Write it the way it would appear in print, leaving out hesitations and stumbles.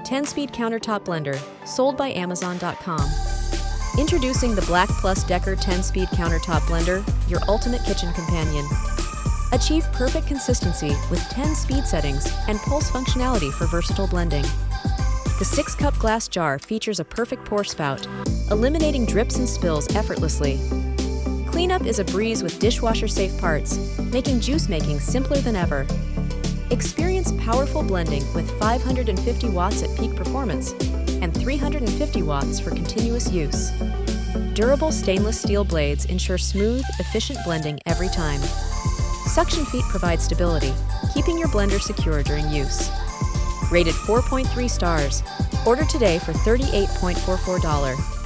10-speed countertop blender, sold by Amazon.com. Introducing the BLACK+DECKER 10-speed countertop blender, your ultimate kitchen companion. Achieve perfect consistency with 10 speed settings and pulse functionality for versatile blending. The 6-cup glass jar features a PerfectPour spout, eliminating drips and spills effortlessly. Cleanup is a breeze with Dishwasher-Safe Parts, making juice making simpler than ever. Experience powerful blending with 550 watts at peak performance and 350 watts for continuous use. Durable stainless steel blades ensure smooth, efficient blending every time. Suction feet provide stability, keeping your blender secure during use. Rated 4.3 stars. Order today for $38.44.